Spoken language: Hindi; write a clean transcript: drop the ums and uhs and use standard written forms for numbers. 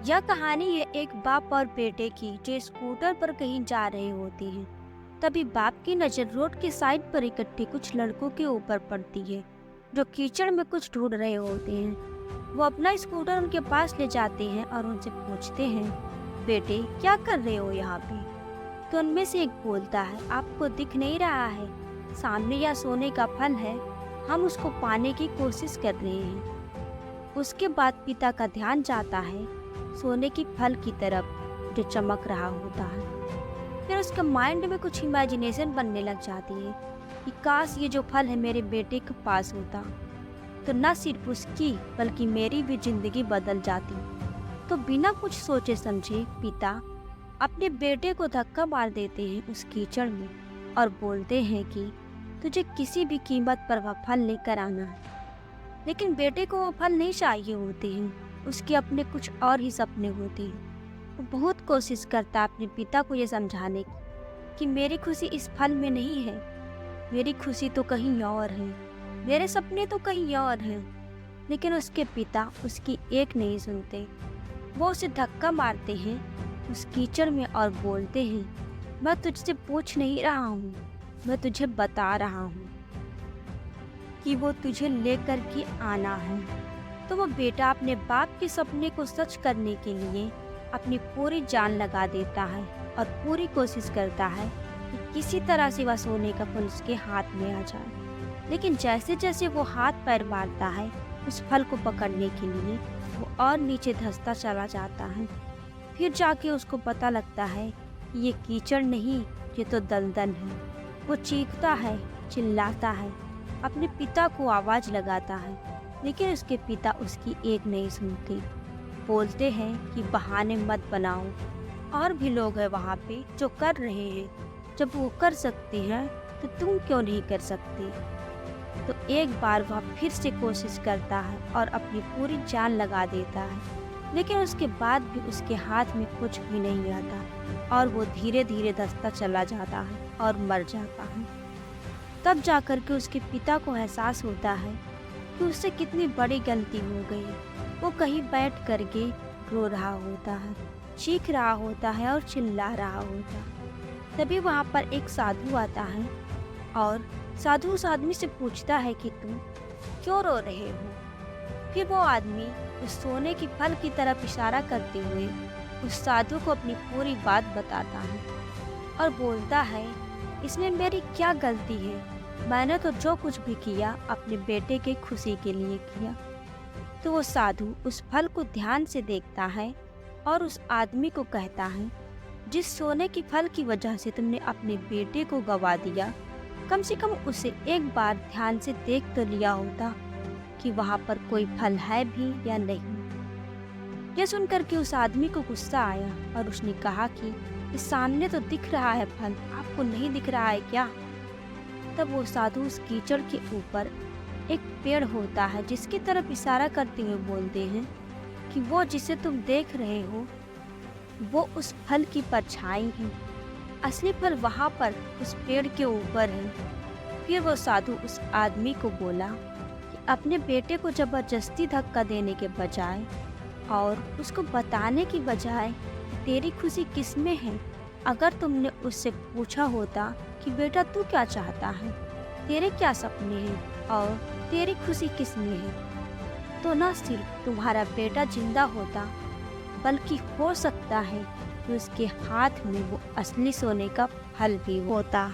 यह कहानी है एक बाप और बेटे की जो स्कूटर पर कहीं जा रहे होते हैं। तभी बाप की नजर रोड के साइड पर इकट्ठे कुछ लड़कों के ऊपर पड़ती है जो कीचड़ में कुछ ढूंढ रहे होते हैं। वो अपना स्कूटर उनके पास ले जाते हैं और उनसे पूछते हैं, बेटे क्या कर रहे हो यहाँ पे? तो उनमें से एक बोलता है, आपको दिख नहीं रहा है, सामने यह सोने का फल है, हम उसको पाने की कोशिश कर रहे हैं। उसके बाद पिता का ध्यान जाता है सोने की फल की तरफ जो चमक रहा होता है। फिर उसके माइंड में कुछ इमेजिनेशन बनने लग जाती है कि काश ये जो फल है मेरे बेटे के पास होता, तो न सिर्फ उसकी बल्कि मेरी भी जिंदगी बदल जाती। तो बिना कुछ सोचे समझे पिता अपने बेटे को धक्का मार देते हैं उस कीचड़ में और बोलते हैं कि तुझे किसी भी कीमत पर वह फल लेकर आना है। लेकिन बेटे को वो फल नहीं चाहिए होते हैं, उसके अपने कुछ और ही सपने होते हैं। वो बहुत कोशिश करता है अपने पिता को ये समझाने की कि मेरी खुशी इस फल में नहीं है, मेरी खुशी तो कहीं और है, मेरे सपने तो कहीं और हैं। लेकिन उसके पिता उसकी एक नहीं सुनते। वो उसे धक्का मारते हैं उस कीचड़ में और बोलते हैं, मैं तुझसे पूछ नहीं रहा हूँ, मैं तुझे बता रहा हूँ कि वो तुझे लेकर के आना है। तो वो बेटा अपने बाप के सपने को सच करने के लिए अपनी पूरी जान लगा देता है और पूरी कोशिश करता है कि किसी तरह से वह सोने का फल उसके हाथ में आ जाए। लेकिन जैसे जैसे वो हाथ पैर मारता है उस फल को पकड़ने के लिए, वो और नीचे धंसता चला जाता है। फिर जाके उसको पता लगता है कि ये कीचड़ नहीं, ये तो दलदल है। वो चीखता है, चिल्लाता है, अपने पिता को आवाज लगाता है, लेकिन उसके पिता उसकी एक नहीं सुनते। बोलते हैं कि बहाने मत बनाओ, और भी लोग हैं वहाँ पे जो कर रहे हैं, जब वो कर सकते हैं तो तुम क्यों नहीं कर सकते? तो एक बार वह फिर से कोशिश करता है और अपनी पूरी जान लगा देता है, लेकिन उसके बाद भी उसके हाथ में कुछ भी नहीं आता और वो धीरे धीरे धंसता चला जाता है और मर जाता है। तब जाकर के उसके पिता को एहसास होता है कि उससे कितनी बड़ी गलती हो गई। वो कहीं बैठ करके रो रहा होता है, चीख रहा होता है और चिल्ला रहा होता है। तभी वहाँ पर एक साधु आता है और साधु उस आदमी से पूछता है कि तुम क्यों रो रहे हो? फिर वो आदमी उस सोने की फल की तरफ इशारा करते हुए उस साधु को अपनी पूरी बात बताता है और बोलता है, इसमें मेरी क्या गलती है? मैंने तो जो कुछ भी किया अपने बेटे के खुशी के लिए किया। तो वो साधु उस फल को ध्यान से देखता है और उस आदमी को कहता है, जिस सोने की फल की वजह से तुमने अपने बेटे को गवा दिया, कम से कम उसे एक बार ध्यान से देख तो लिया होता कि वहाँ पर कोई फल है भी या नहीं। यह सुनकर के उस आदमी को गुस्सा आया और उसने कहा कि इस सामने तो दिख रहा है फल, आपको नहीं दिख रहा है क्या? तब वो साधु उस कीचड़ के ऊपर एक पेड़ होता है जिसकी तरफ इशारा करते हुए बोलते हैं कि वो जिसे तुम देख रहे हो वो उस फल की परछाई है, असली फल वहाँ पर उस पेड़ के ऊपर है। फिर वो साधु उस आदमी को बोला कि अपने बेटे को जबरदस्ती धक्का देने के बजाय और उसको बताने की बजाय तेरी खुशी किस में है, अगर तुमने उससे पूछा होता कि बेटा तू क्या चाहता है, तेरे क्या सपने हैं और तेरी खुशी किस में है, तो न सिर्फ तुम्हारा बेटा जिंदा होता बल्कि हो सकता है कि उसके हाथ में वो असली सोने का फल भी होता।